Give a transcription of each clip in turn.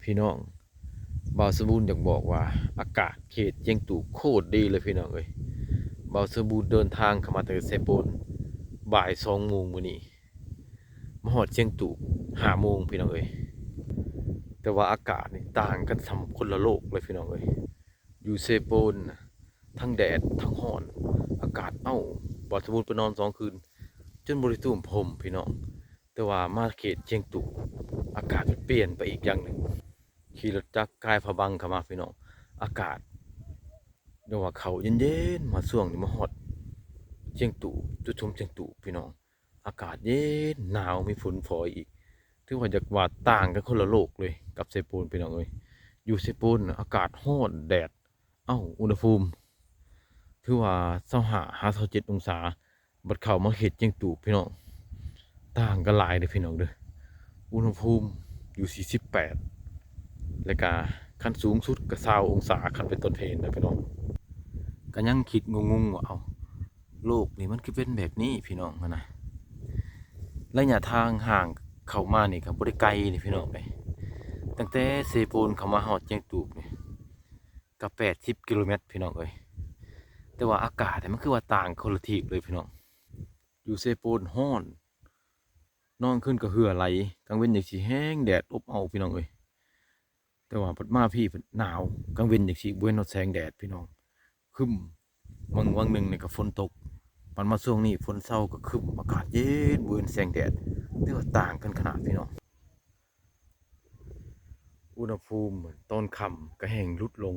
พี่น้องบ่าวสมบูรณ์อยากบอกว่าอากาศเขตเจียงตู่โคตรดีเลยพี่น้องเอ้ยบ่าวสมบูรณ์เดินทางเข้ามาแต่เซโปนบ่าย2 โมงมื้อนี้มาฮอดเจียงตู่5 โมงพี่น้องเอ้ยแต่ว่าอากาศนี่ต่างกันสำคนละโลกเลยพี่น้องเอ้ยอยู่เซโปนน่ะทั้งแดดทั้งร้อนอากาศบ่าวสมบูรณ์ไปนอน2 คืนจนบ่ได้ตุ้มผมพี่น้องแต่ว่ามาเขตเจียงตู่อากาศมันเปลี่ยนไปอีกอย่างหนึ่ง ขี่รถจักรกายผบังเข้ามาพี่น้องอากาศเรียกว่าเขาเย็นๆมาช่วงนี้มาฮอดเชียงตู่จุดชมเชียงตู่พี่น้องอากาศเย็นหนาวมีฝนฝอยอีกถือว่าจะว่าต่างกันคนละโลกเลยกับเซปูนพี่น้องเอ้ยอยู่เซปูนอากาศร้อนแดดอุณหภูมิถือว่า25-27 องศาบัดเข้ามาเขตเชียงตู่พี่น้องต่างกันหลายเด้อพี่น้องเด้ออุณหภูมิอยู่48 แล้วก็ขั้นสูงสุดก็20 องศาขั้นเป็นต้นเพนนะพี่น้องก็ยังคิดงงๆว่าโลกนี่มันคือเป็นแบบนี้พี่น้องนะระยะทางห่างเข้ามานี่ก็บ่ได้ไกลนี่พี่น้องเลยตั้งแต่เซโปนเข้ามาฮอดเจียงตูบนี่ก็80 กิโลเมตรพี่น้องเอ้ยแต่ว่าอากาศมันคือว่าต่างคนละทีเลยพี่น้องอยู่เซโปนร้อนนอนขึ้นก็เหือไหลกลางเว้นจังสิแห้งแดดอบอ้าวพี่น้องเอ้ยแต่ว่าพัดมาพี่หนาวกลางเว้นจังสิบ่เห็นแสงแดดพี่น้องครึ้มวังหนึ่งนี่ก็ฝนตกมันมาช่วงนี้ฝนเศร้าก็ครึ้มอากาศเย็นบ่เห็นแสงแดดแต่ว่าต่างกันขนาดพี่น้องอุณหภูมิตอนค่ำก็แห้งลดลง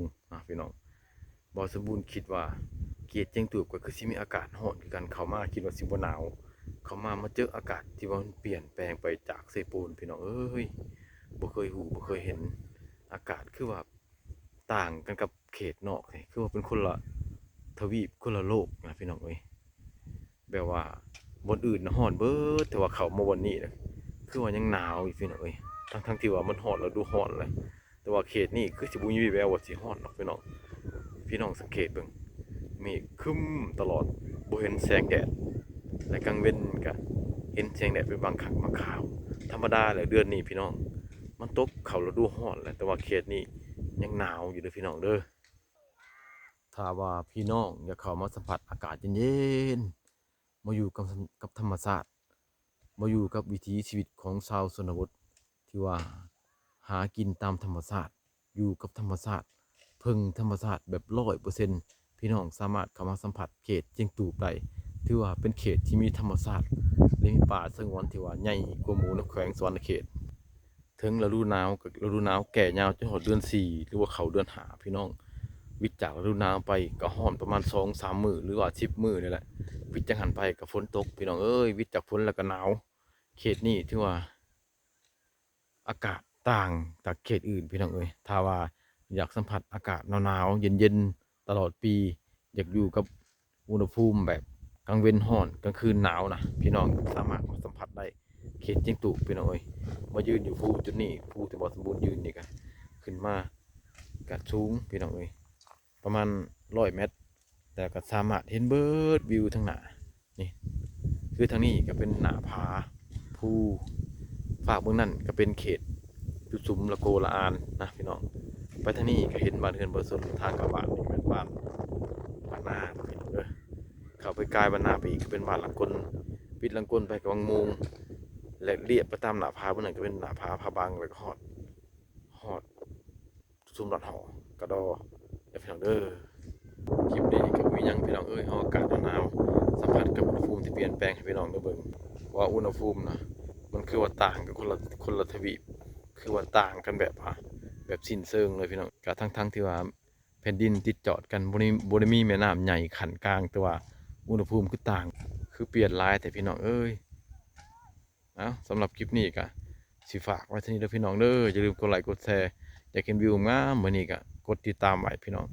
พี่น้องบ่สมบูรณ์คิดว่าเกียรติเจียงตูบก็คือสิมีอากาศร้อนคือกันเข้ามาคิดว่าสิบ่หนาวเข้ามาเจออากาศที่ว่ามันเปลี่ยนแปลงไปจากเซปูนพี่น้องเอ้ยบ่เคยหูบ่เคยเห็นอากาศคือว่าต่างกันกับเขตนอกนี่คือว่าเป็นคนละทวีปคนละโลกนะพี่น้องเอ้ยแบบว่าบนอื่นร้อนเบิดแต่ว่าเขามาวันนี้นะคือว่ายังหนาวอยู่พี่น้องเอ้ยทั้งที่ว่ามันร้อนแล้วดูร้อนเลยแต่ว่าเขตนี้คือสิบ่มีวี่แววว่าสิร้อนหรอกพี่น้องสังเกตเบิ่งเมฆครึ้มตลอดบ่เห็นแสงแดดและกลางเว้นก็เห็นแสงแดดเป็นบางครั้งบางคราวธรรมดาแหละเดือนนี้พี่น้องมันตกเข้าฤดูร้อนแหละแต่ว่าเขตนี้ยังหนาวอยู่เด้อพี่น้องเด้อถ้าว่าพี่น้องอยากเข้ามาสัมผัสอากาศเย็นๆมาอยู่กับธรรมชาติมาอยู่กับวิถีชีวิตของชาวชนบทที่ว่าหากินตามธรรมชาติอยู่กับธรรมชาติพึ่งธรรมชาติแบบ100%พี่น้องสามารถเข้ามาสัมผัสเขตเจียงตูบได้ถือว่าเป็นเขตที่มีธรรมชาติและมีป่าสงวนที่ว่าใหญ่กว่าหมู่ในแขวงสวรรณเขตถึงฤดูหนาวกับฤดูหนาวแก่ยาวจนถึงเดือน4หรือว่าเขาเดือน5พี่น้องวิจากฤดูหนาวไปก็ร้อนประมาณ2-3 มื้อหรือว่า10 มื้อนี่แหละวิจากหันไปก็ฝนตกพี่น้องเอ้ยวิจากฝนแล้วก็หนาวเขตนี้ถือว่าอากาศต่างจากเขตอื่นพี่น้องเอ้ยถ้าว่าอยากสัมผัสอากาศหนาวๆเย็นๆตลอดปีอยากอยู่กับอุณหภูมิแบบกลางเว้นร้อนกลางคืนหนาวนะพี่น้องสามารถมาสัมผัสได้เขตเจียงตุพี่น้องเอ้ยมายืนอยู่ภูจุดนี้ภูที่บ่สมบูรณ์ยืนนี่ก็ขึ้นมากัดสูงพี่น้องเอ้ยประมาณ100 เมตรแต่ก็สามารถเห็นเบิร์ดวิวทั้งหน้านี่คือทางนี้ก็เป็นหน้าผาภูฝากเบื้องนั่นก็เป็นเขตจุดสุมละโกละอานนะพี่น้องไปทางนี้ก็เห็นบ้านเรือนบ่สนทางกับบ้านนี่เป็นบ้านนาพี่น้องเอ้ยเข้าไปกายบ้านนาไปอีกก็เป็นบ้านหลังกลปิดหลังกลไปกับวังมูงและเรียบไปตามหน้าผาเบื้องนั้นก็เป็นหน้าผาผาบางแล้วก็ฮอดซุมหลอดหอกระดอแล้วพี่น้องเด้อคลิปนี้ก็มีหยังพี่น้องเอ้ยเอาอากาศหนาวสัมผัสกับอุณหภูมิที่เปลี่ยนแปลงให้พี่น้องได้เบิ่งว่าอุณหภูมินะมันคือว่าต่างกับคนละทวีปคือว่าต่างกันแบบสิ้นเชิงเลยพี่น้องกะทั้งที่ว่าแผ่นดินติดจอดกันบ่ได้มีแม่น้ำใหญ่ขันกลางแต่ว่าอุณหภูมิคือต่างคือเปลี่ยนหลายแต่พี่น้องเอ้ยสำหรับคลิปนี้ก็สิฝากไว้เท่านี้เด้อพี่น้องเด้ออย่าลืมกดไลค์กดแชร์อยากเห็นวิวงามมื้อนี้ก็กดติดตามไว้พี่น้อง